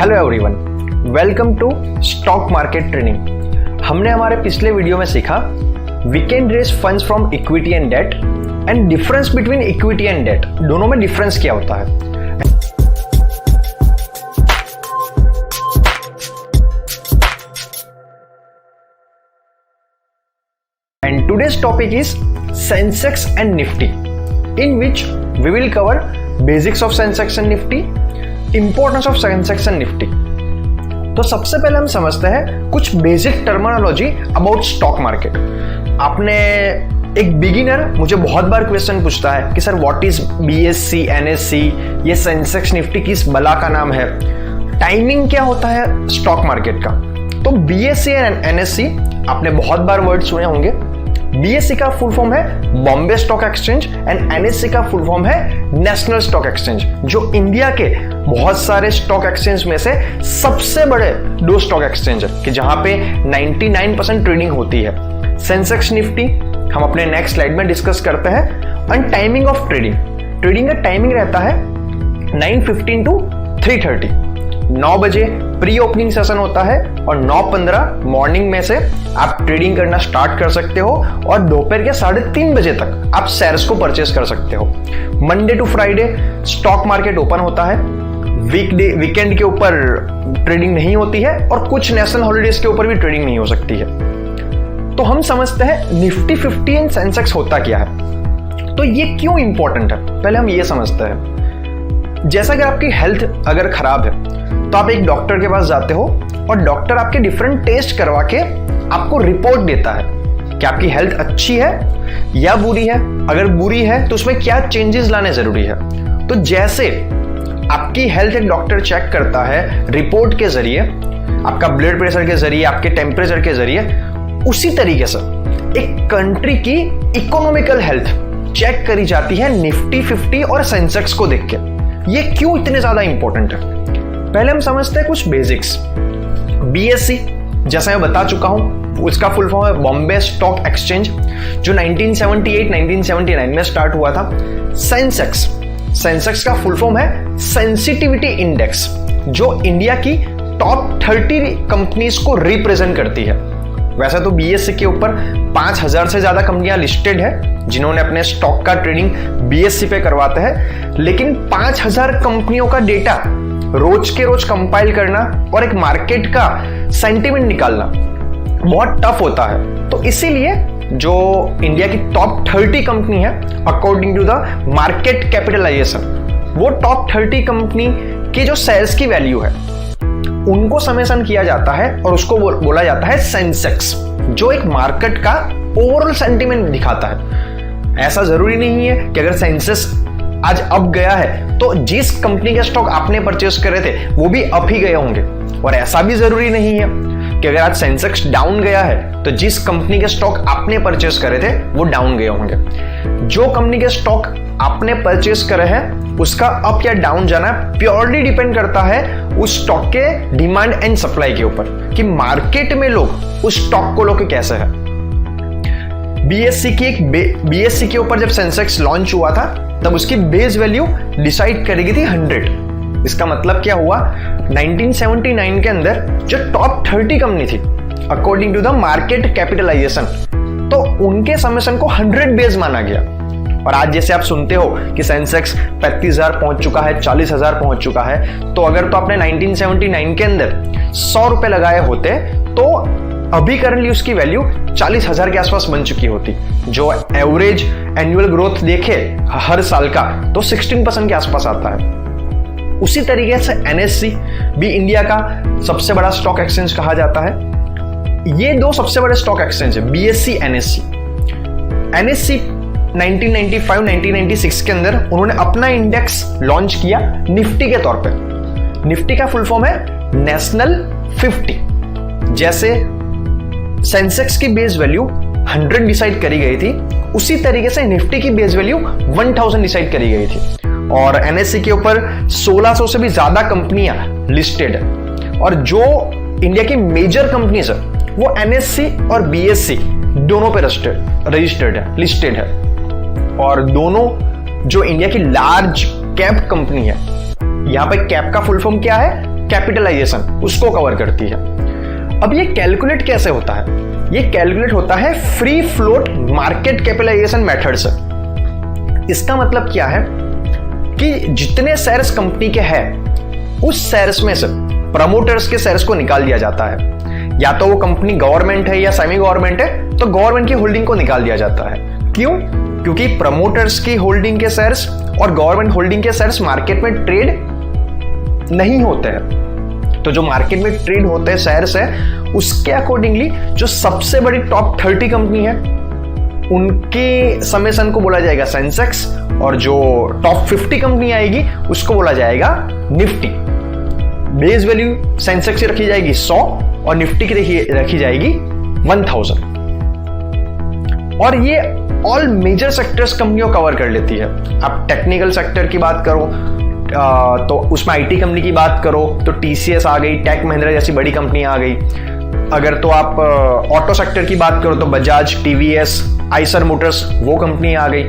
Hello everyone, welcome to stock market training. हमने हमारे पिछले वीडियो में सीखा we can raise funds from equity and debt and difference between equity and debt, दोनों में difference क्या होता है। And today's topic is Sensex and Nifty, in which we will cover basics of Sensex and Nifty, importance of Sensex and Nifty। तो सबसे पहले हम समझते हैं कुछ basic terminology about stock market. आपने एक बिगिनर मुझे बहुत बार क्वेश्चन पूछता है कि sir what is BSc, NSC, ये सेंसेक्स निफ्टी किस बला का नाम है, टाइमिंग क्या होता है स्टॉक मार्केट का। तो बीएससी एंड एनएससी आपने बहुत बार वर्ड सुने होंगे। बीएससी का फुल फॉर्म है Bombay stock exchange and NSC का फुल फॉर्म है नेशनल स्टॉक एक्सचेंज, जो इंडिया के बहुत सारे स्टॉक एक्सचेंज में से सबसे बड़े दो स्टॉक एक्सचेंज है कि जहां पे 99% ट्रेडिंग होती है। सेंसेक्स निफ्टी हम अपने नेक्स्ट स्लाइड में डिस्कस करते हैं। एंड टाइमिंग ऑफ ट्रेडिंग का टाइमिंग रहता है 9:15 to 3:30। 9 बजे प्री ओपनिंग सेशन होता है और 9:15 मॉर्निंग में से आप ट्रेडिंग करना स्टार्ट कर सकते हो और दोपहर के 3:30 बजे तक आप शेयर्स को परचेस कर सकते हो। Monday to Friday stock market open होता है। वीकेंड के ऊपर ट्रेडिंग नहीं होती है और कुछ नेशनल हॉलिडेज के ऊपर भी ट्रेडिंग नहीं हो सकती है। तो हम समझते हैं निफ्टी 50 एंड सेंसेक्स होता क्या है, तो ये क्यों इंपॉर्टेंट है पहले हम ये समझते हैं। जैसा कि आपकी हेल्थ अगर खराब है तो आप एक डॉक्टर के पास जाते हो और डॉक्टर आपके डिफरेंट टेस्ट करवा के आपको रिपोर्ट देता है कि आपकी हेल्थ अच्छी है या बुरी है। अगर बुरी है तो उसमें क्या चेंजेस लाने जरूरी है। तो जैसे आपकी हेल्थ एक डॉक्टर चेक करता है रिपोर्ट के जरिए, आपका ब्लड प्रेशर के जरिए, आपके टेम्परेचर के जरिए, उसी तरीके से एक कंट्री की इकोनॉमिकल हेल्थ चेक करी जाती है निफ्टी 50 और सेंसेक्स को देख के। ये क्यों इतने ज्यादा इंपॉर्टेंट है पहले हम समझते हैं कुछ बेसिक्स। बीएससी जैसा मैं बता चुका हूं उसका फुल फॉर्म है बॉम्बे स्टॉक एक्सचेंज, जो 1978-1979 में स्टार्ट हुआ था। सेंसेक्स का फुल फॉर्म है सेंसिटिविटी इंडेक्स, जो इंडिया की टॉप 30 कंपनीज को रिप्रेजेंट करती है। वैसे तो बीएससी के ऊपर 5000 से ज्यादा कंपनियां लिस्टेड है जिन्होंने अपने स्टॉक का ट्रेडिंग बीएससी पे करवाते हैं, लेकिन 5000 कंपनियों का डेटा रोज के रोज कंपाइल करना और एक मार्केट का सेंटिमेंट निकालना बहुत टफ होता है। तो इसीलिए जो इंडिया की टॉप 30 कंपनी है according to the market capitalisation, वो टॉप 30 कंपनी की जो शेयर्स की वैल्यू है उनको समेसन किया जाता है और उसको बोला जाता है सेंसेक्स, जो एक मार्केट का ओवरऑल सेंटिमेंट दिखाता है। ऐसा जरूरी नहीं है कि अगर सेंसेक्स आज अप गया है तो जिस कंपनी के स्टॉक आपने परचेस करे थे वो भी अप ही गए होंगे, और ऐसा भी जरूरी नहीं है कि अगर आज सेंसेक्स डाउन गया है तो जिस कंपनी के स्टॉक आपने परचेस करे थे वो डाउन गए होंगे। जो कंपनी के स्टॉक आपने परचेस करे हैं उसका अप या डाउन जाना प्योरली डिपेंड करता है उस स्टॉक के डिमांड एंड सप्लाई के ऊपर कि मार्केट में लोग उस स्टॉक को लेकर कैसे है। बीएससी के ऊपर जब सेंसेक्स लॉन्च हुआ था तब उसकी बेस वैल्यू डिसाइड करी गई थी 100। इसका मतलब क्या हुआ, 1979 के अंदर जो टॉप 30 कंपनी थी according to the market capitalisation, तो उनके समेशन को 100 बेस माना गया। और आज जैसे आप सुनते हो कि सेंसेक्स 35,000 पहुंच चुका है, 40,000 पहुंच चुका है, तो अगर तो आपने 1979 के अंदर 100 रुपए लगाए होते तो अभी करंटली उसकी वैल्यू 40,000 के आसपास बन चुकी होती। जो एवरेज एनुअल ग्रोथ देखे हर साल का तो 16% के आसपास आता है। उसी तरीके से एनएससी भी इंडिया का सबसे बड़ा स्टॉक एक्सचेंज कहा जाता है। ये दो सबसे बड़े स्टॉक एक्सचेंज है बीएससी, एनएससी। एनएससी 1995-1996 के अंदर उन्होंने अपना इंडेक्स लॉन्च किया निफ्टी के तौर पे। निफ्टी का फुल फॉर्म है नेशनल 50। जैसे सेंसेक्स की बेस वैल्यू 100 डिसाइड करी गई थी, उसी तरीके से निफ्टी की बेस वैल्यू 1000 डिसाइड करी गई थी। और एनएससी के ऊपर 1600 से भी ज्यादा कंपनियां लिस्टेड है, और जो इंडिया की मेजर कंपनीज है वो एनएससी और बीएससी दोनों पे लिस्टेड है। और दोनों जो इंडिया की लार्ज कैप कंपनी है, यहाँ पे कैप का फुल फॉर्म क्या है, कैपिटलाइजेशन उसको कवर करती है। अब ये कैलकुलेट कैसे होता है? ये कैलकुलेट होता है free float market capitalisation method से। इसका मतलब क्या है कि जितने शेयर्स कंपनी के हैं उस शेयर्स में से प्रमोटर्स के शेयर्स को निकाल दिया जाता है। या तो वो कंपनी गवर्नमेंट है या सेमी गवर्नमेंट है तो गवर्नमेंट की होल्डिंग को निकाल दिया जाता है। क्यों? क्योंकि प्रमोटर्स की होल्डिंग के शेयर्स और गवर्नमेंट होल्डिंग के शेयर्स मार्केट में ट्रेड नहीं होते हैं। तो जो मार्केट में ट्रेड होते हैं शेयर्स है उसके अकॉर्डिंगली जो सबसे बड़ी टॉप 30 कंपनी है उनके समेसन को बोला जाएगा सेंसेक्स, और जो टॉप 50 कंपनी आएगी उसको बोला जाएगा निफ्टी। बेस वैल्यू सेंसेक्स की रखी जाएगी 100 और निफ्टी की रखी जाएगी 1000। और ये ऑल मेजर सेक्टर्स कंपनियों कवर कर लेती है। आप टेक्निकल सेक्टर की बात करो तो उसमें आईटी कंपनी की बात करो तो टीसीएस आ गई, टेक महिंद्रा जैसी बड़ी कंपनी आ गई। अगर तो आप ऑटो सेक्टर की बात करो तो बजाज, टीवीएस, आइसर मोटर्स वो कंपनी आ गई।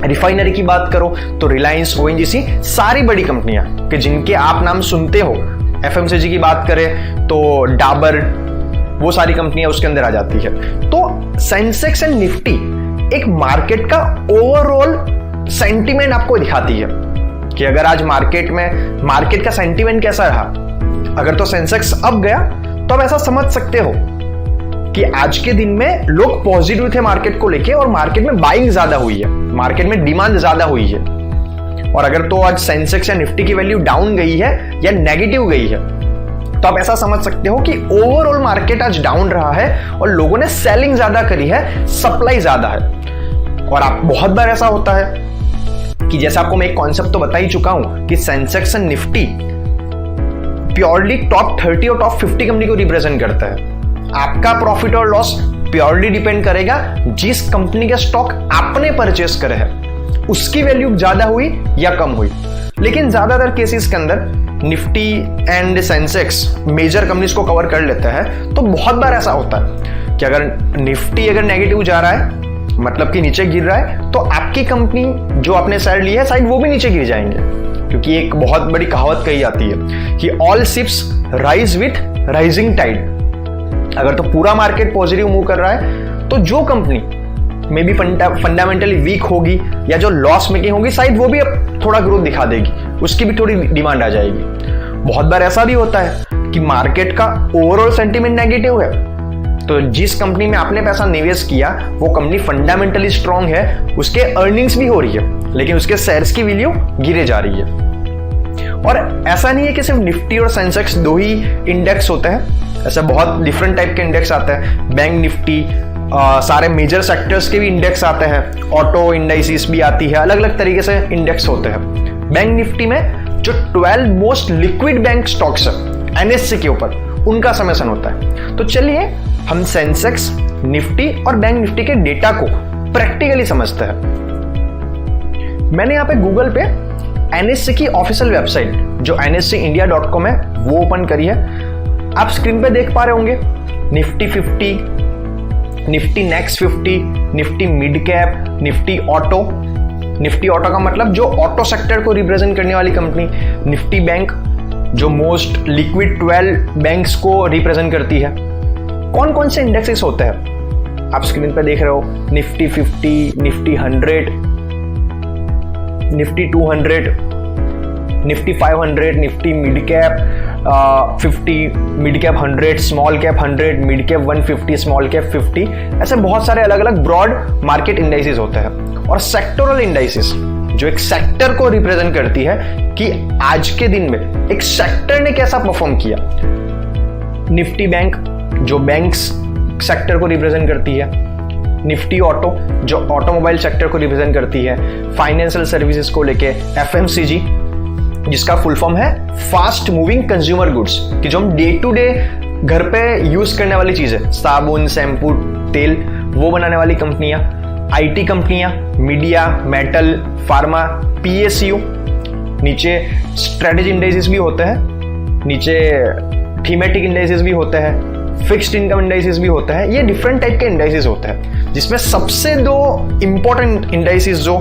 रिफाइनरी की बात करो तो रिलायंस, ओएनजीसी, सारी बड़ी कंपनियां कि जिनके आप नाम सुनते हो। एफएमसीजी की बात करें तो डाबर, वो सारी कंपनियां उसके अंदर आ जाती है। तो सेंसेक्स एंड निफ्टी एक मार्केट का ओवरऑल सेंटीमेंट आपको दिखाती है कि अगर आज मार्केट का सेंटीमेंट कैसा रहा। अगर तो सेंसेक्स अप गया तो आप ऐसा समझ सकते हो कि आज के दिन में लोग पॉजिटिव थे मार्केट को लेके और मार्केट में बाइंग ज्यादा हुई है, मार्केट में डिमांड ज्यादा हुई है। और अगर तो आज सेंसेक्स या निफ्टी की वैल्यू डाउन गई है या नेगेटिव गई है तो आप ऐसा समझ सकते हो कि ओवरऑल मार्केट आज डाउन रहा है और लोगों ने सेलिंग ज्यादा करी है, सप्लाई ज्यादा है। और आप बहुत बार ऐसा होता है कि जैसे आपको मैं एक कॉन्सेप्ट तो बता ही चुका हूं कि Sensex and Nifty purely top 30 और टॉप 50 कंपनी को रिप्रेजेंट करता है। आपका प्रॉफिट और लॉस प्योरली डिपेंड करेगा जिस कंपनी के स्टॉक आपने परचेस करे हैं उसकी वैल्यू ज्यादा हुई या कम हुई। लेकिन ज्यादातर केसेस के अंदर Nifty and Sensex major companies को कवर कर लेते हैं। तो बहुत बार ऐसा होता है कि अगर निफ्टी नेगेटिव जा रहा है मतलब कि नीचे गिर रहा है तो आपकी कंपनी जो आपने शेयर ली है शायद वो भी नीचे गिर जाएंगे। क्योंकि एक बहुत बड़ी कहावत कही जाती है कि all ships rise with rising tide. अगर तो पूरा मार्केट पॉजिटिव मूव कर रहा है तो जो company maybe fundamentally weak होगी या जो लॉस मेकिंग होगी शायद वो भी अब थोड़ा ग्रोथ दिखा देगी, उसकी भी थोड़ी डिमांड आ जाएगी। बहुत बार ऐसा भी होता है कि मार्केट का ओवरऑल सेंटीमेंट नेगेटिव है तो जिस कंपनी में आपने पैसा निवेश किया वो कंपनी फंडामेंटली स्ट्रांग है, उसके अर्निंग्स भी हो रही है लेकिन उसके शेयर्स की वैल्यू गिरे जा रही है। और ऐसा नहीं है कि सिर्फ निफ्टी और सेंसेक्स दो ही इंडेक्स होते हैं, ऐसे बहुत डिफरेंट टाइप के इंडेक्स आते हैं। बैंक निफ्टी, सारे मेजर सेक्टर्स के भी इंडेक्स आते हैं, ऑटो इंडाइसिस भी आती है, अलग अलग तरीके से इंडेक्स होते हैं। बैंक निफ्टी में जो 12 मोस्ट लिक्विड बैंक स्टॉक्स है एनएससी के ऊपर उनका समेसन होता है। तो चलिए हम सेंसेक्स, निफ्टी और बैंक निफ्टी के डेटा को प्रैक्टिकली समझते हैं। मैंने यहाँ पे गूगल पे एनएससी की ऑफिशियल वेबसाइट जो nscindia.com है वो ओपन करी है। आप स्क्रीन पे देख पा रहे होंगे Nifty 50, Nifty next 50, Nifty mid cap, Nifty auto. Nifty auto का मतलब जो ऑटो सेक्टर को रिप्रेजेंट करने वाली कंपनी, निफ्टी बैंक जो मोस्ट लिक्विड 12 बैंक्स को रिप्रेजेंट करती है। कौन कौन से इंडेक्सेस होते हैं आप स्क्रीन पे देख रहे हो, Nifty 50, Nifty 100, Nifty 200, Nifty 500, Nifty mid cap 50, mid cap 100, small cap 100, mid cap 150, small cap 50। ऐसे बहुत सारे अलग अलग ब्रॉड मार्केट इंडाइसेस होते हैं। और सेक्टोरल इंडाइसेस जो एक सेक्टर को रिप्रेजेंट करती है कि आज के दिन में एक सेक्टर ने कैसा परफॉर्म किया। निफ्टी बैंक जो बैंक्स सेक्टर को रिप्रेजेंट करती है, निफ्टी ऑटो जो ऑटोमोबाइल सेक्टर को रिप्रेजेंट करती है, फाइनेंशियल सर्विसेज को लेके एफएमसीजी जिसका फुल फॉर्म है फास्ट मूविंग कंज्यूमर गुड्स कि जो हम डे टू डे घर पे यूज करने वाली चीजें, साबुन, शैम्पू, तेल, वो बनाने वाली कंपनियां, आईटी कंपनियां, मीडिया, मेटल, फार्मा, पीएसयू। नीचे स्ट्रेटेजी इंडाइसेस भी होते हैं, नीचे थीमेटिक इंडाइसेस भी होते हैं, फिक्स्ड इनकम इंडाइसेस भी होता है। ये डिफरेंट टाइप के इंडाइसेस होते हैं जिसमें सबसे दो इंपॉर्टेंट इंडाइसेस जो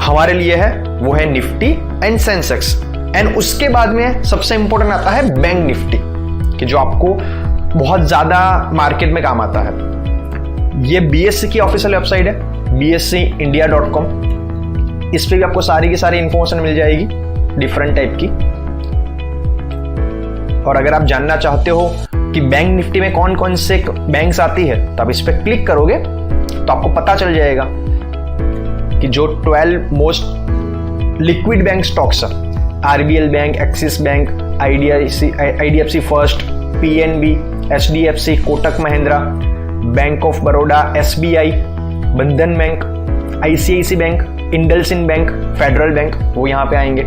हमारे लिए है वो है निफ्टी एंड सेंसेक्स। एंड उसके बाद में सबसे इंपॉर्टेंट आता है बैंक निफ्टी, कि जो आपको बहुत ज्यादा मार्केट में काम आता है। ये BSE की ऑफिशियल वेबसाइट है, bseindia.com। इस पे भी आपको सारी की सारी इंफॉर्मेशन मिल जाएगी डिफरेंट टाइप की। और अगर आप जानना चाहते हो कि बैंक निफ्टी में कौन कौन से बैंक्स आती है, तो आप इस पे क्लिक करोगे तो आपको पता चल जाएगा कि जो 12 मोस्ट लिक्विड बैंक स्टॉक्स है, RBL bank, Axis bank, IDFC first, PNB, HDFC, Kotak Mahindra, bank of Baroda, SBI, Bandhan bank, ICICI bank, IndusInd bank, federal bank, वो यहां पे आएंगे।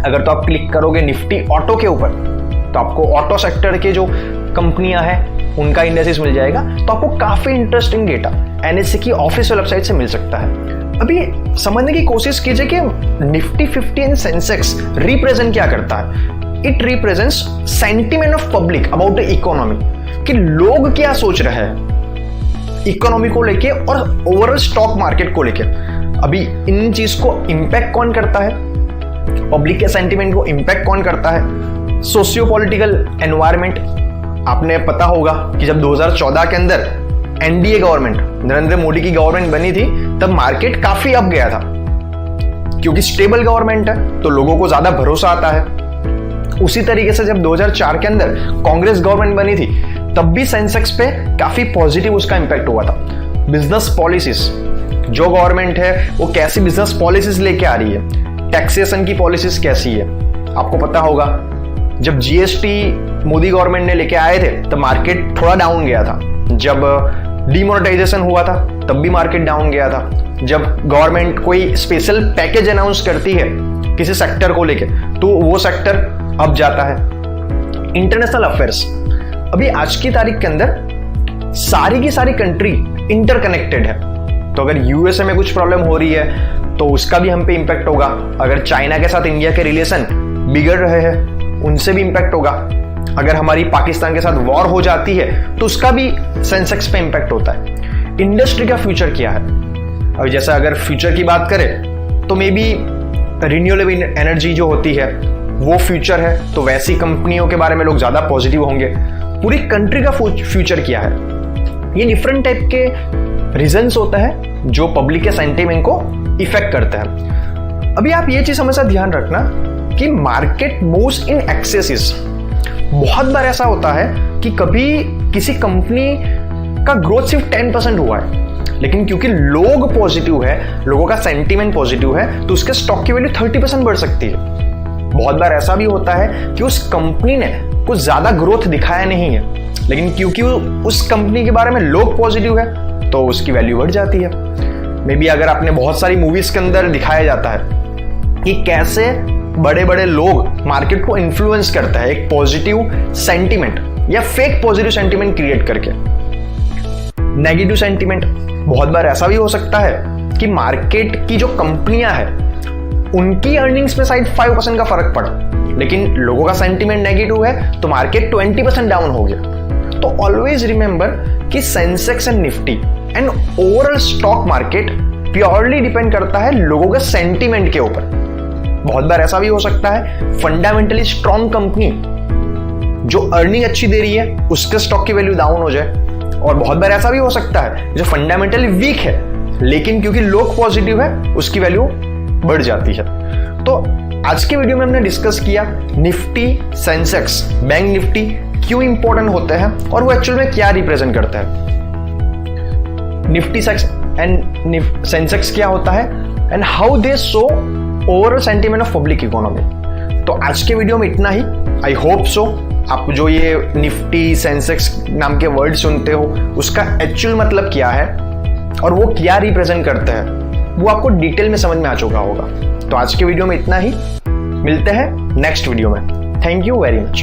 अगर तो आप क्लिक करोगे निफ्टी ऑटो के ऊपर, तो आपको ऑटो सेक्टर के जो कंपनियां हैं उनका इंडेक्स मिल जाएगा। तो आपको काफी इंटरेस्टिंग डेटा NSE की ऑफिशियल वेबसाइट से मिल सकता है। अभी समझने की कोशिश कीजिए कि निफ्टी 50 एंड सेंसेक्स रिप्रेजेंट क्या करता है। It represents sentiment of public about the economy, कि लोग क्या सोच रहे हैं इकोनॉमी को लेके और ओवरऑल स्टॉक मार्केट को लेके। अभी इन चीज को इंपैक्ट कौन करता है, पब्लिक के सेंटिमेंट को इंपैक्ट कौन करता है, सोशियो पॉलिटिकल एनवायरमेंट। आपने पता होगा कि जब 2014 के अंदर NDA गवर्नमेंट, नरेंद्र मोदी की गवर्नमेंट बनी थी, तब मार्केट काफी अप गया था, क्योंकि स्टेबल गवर्नमेंट है तो लोगों को ज्यादा भरोसा आता है। उसी तरीके से जब 2004 के अंदर कांग्रेस गवर्नमेंट बनी थी, तब भी सेंसेक्स पे काफी पॉजिटिव उसका इंपैक्ट हुआ था। बिजनेस पॉलिसीज, जो गवर्नमेंट है वो कैसी बिजनेस पॉलिसीज लेके आ रही है, टैक्सेशन की पॉलिसीज कैसी है। आपको पता होगा जब GST मोदी गवर्नमेंट ने लेके आए थे तब मार्केट थोड़ा डाउन गया था। जब डिमोनेटाइजेशन हुआ था तब भी मार्केट डाउन गया था। जब गवर्नमेंट कोई स्पेशल पैकेज अनाउंस करती है किसी सेक्टर को लेके, तो वो सेक्टर अब जाता है। इंटरनेशनल अफेयर्स, अभी आज की तारीख के अंदर सारी की सारी कंट्री इंटरकनेक्टेड है। तो अगर USA में कुछ प्रॉब्लम हो रही है तो उसका भी हम पे इंपैक्ट होगा। अगर चाइना के साथ इंडिया के रिलेशन बिगड़ रहे हैं, उनसे भी इंपैक्ट होगा। अगर हमारी पाकिस्तान के साथ वॉर हो जाती है तो उसका भी सेंसेक्स पे इंपैक्ट होता है। इंडस्ट्री का फ्यूचर क्या है, अब जैसा अगर फ्यूचर की बात करें तो मे बी रिन्यूएबल एनर्जी जो होती है वो फ्यूचर है, तो वैसी कंपनियों के बारे में लोग ज्यादा पॉजिटिव होंगे। पूरी कंट्री का फ्यूचर क्या है, ये डिफरेंट टाइप के रीजंस होता है जो पब्लिक के सेंटिमेंट को इफेक्ट करते हैं। अभी आप ये चीज हमेशा ध्यान रखना कि मार्केट मूव्स इन एक्सेसिस। बहुत बार ऐसा होता है कि कभी किसी कंपनी का ग्रोथ सिर्फ 10% हुआ है, लेकिन क्योंकि लोग पॉजिटिव है, लोगों का सेंटीमेंट पॉजिटिव है, तो उसके स्टॉक की वैल्यू 30% बढ़ सकती है। बहुत बार ऐसा भी होता है कि उस कंपनी ने कुछ ज्यादा ग्रोथ दिखाया नहीं है, लेकिन क्योंकि उस कंपनी के बारे में लोग पॉजिटिव है तो उसकी वैल्यू बढ़ जाती है। मे बी अगर आपने बहुत सारी मूवीज के अंदर दिखाया जाता है कि कैसे बड़े बड़े लोग मार्केट को इन्फ्लुएंस करता है एक पॉजिटिव सेंटीमेंट या फेक पॉजिटिव सेंटीमेंट क्रिएट करके। नेगेटिव सेंटीमेंट, बहुत बार ऐसा भी हो सकता है कि मार्केट की जो कंपनियां हैं उनकी अर्निंग्स में शायद 5% का फर्क पड़ा, लेकिन लोगों का सेंटीमेंट नेगेटिव है तो मार्केट 20% डाउन हो गया। तो ऑलवेज रिमेंबर कि Sensex and Nifty and overall stock market purely depend करता है लोगों के सेंटीमेंट के ऊपर। बहुत बार ऐसा भी हो सकता है फंडामेंटली स्ट्रॉन्ग कंपनी जो अर्निंग अच्छी दे रही है उसके स्टॉक की वैल्यू डाउन हो जाए, और बहुत बार ऐसा भी हो सकता है जो फंडामेंटली वीक है लेकिन क्योंकि लोग पॉजिटिव है उसकी वैल्यू बढ़ जाती है। तो आज के वीडियो में हमने डिस्कस किया निफ्टी, सेंसेक्स, बैंक निफ्टी क्यों इंपॉर्टेंट होते हैं और वो एक्चुअल में क्या रिप्रेजेंट करते हैं। निफ्टी एंड सेंसेक्स क्या होता है and how they show overall sentiment of public economy. तो आज के वीडियो में इतना ही। आई होप सो आप जो ये निफ्टी, सेंसेक्स नाम के वर्ड सुनते हो उसका एक्चुअल मतलब क्या है और वो क्या रिप्रेजेंट करते हैं वो आपको डिटेल में समझ में आ चुका होगा। तो आज के वीडियो में इतना ही, मिलते हैं नेक्स्ट वीडियो में। Thank you very much.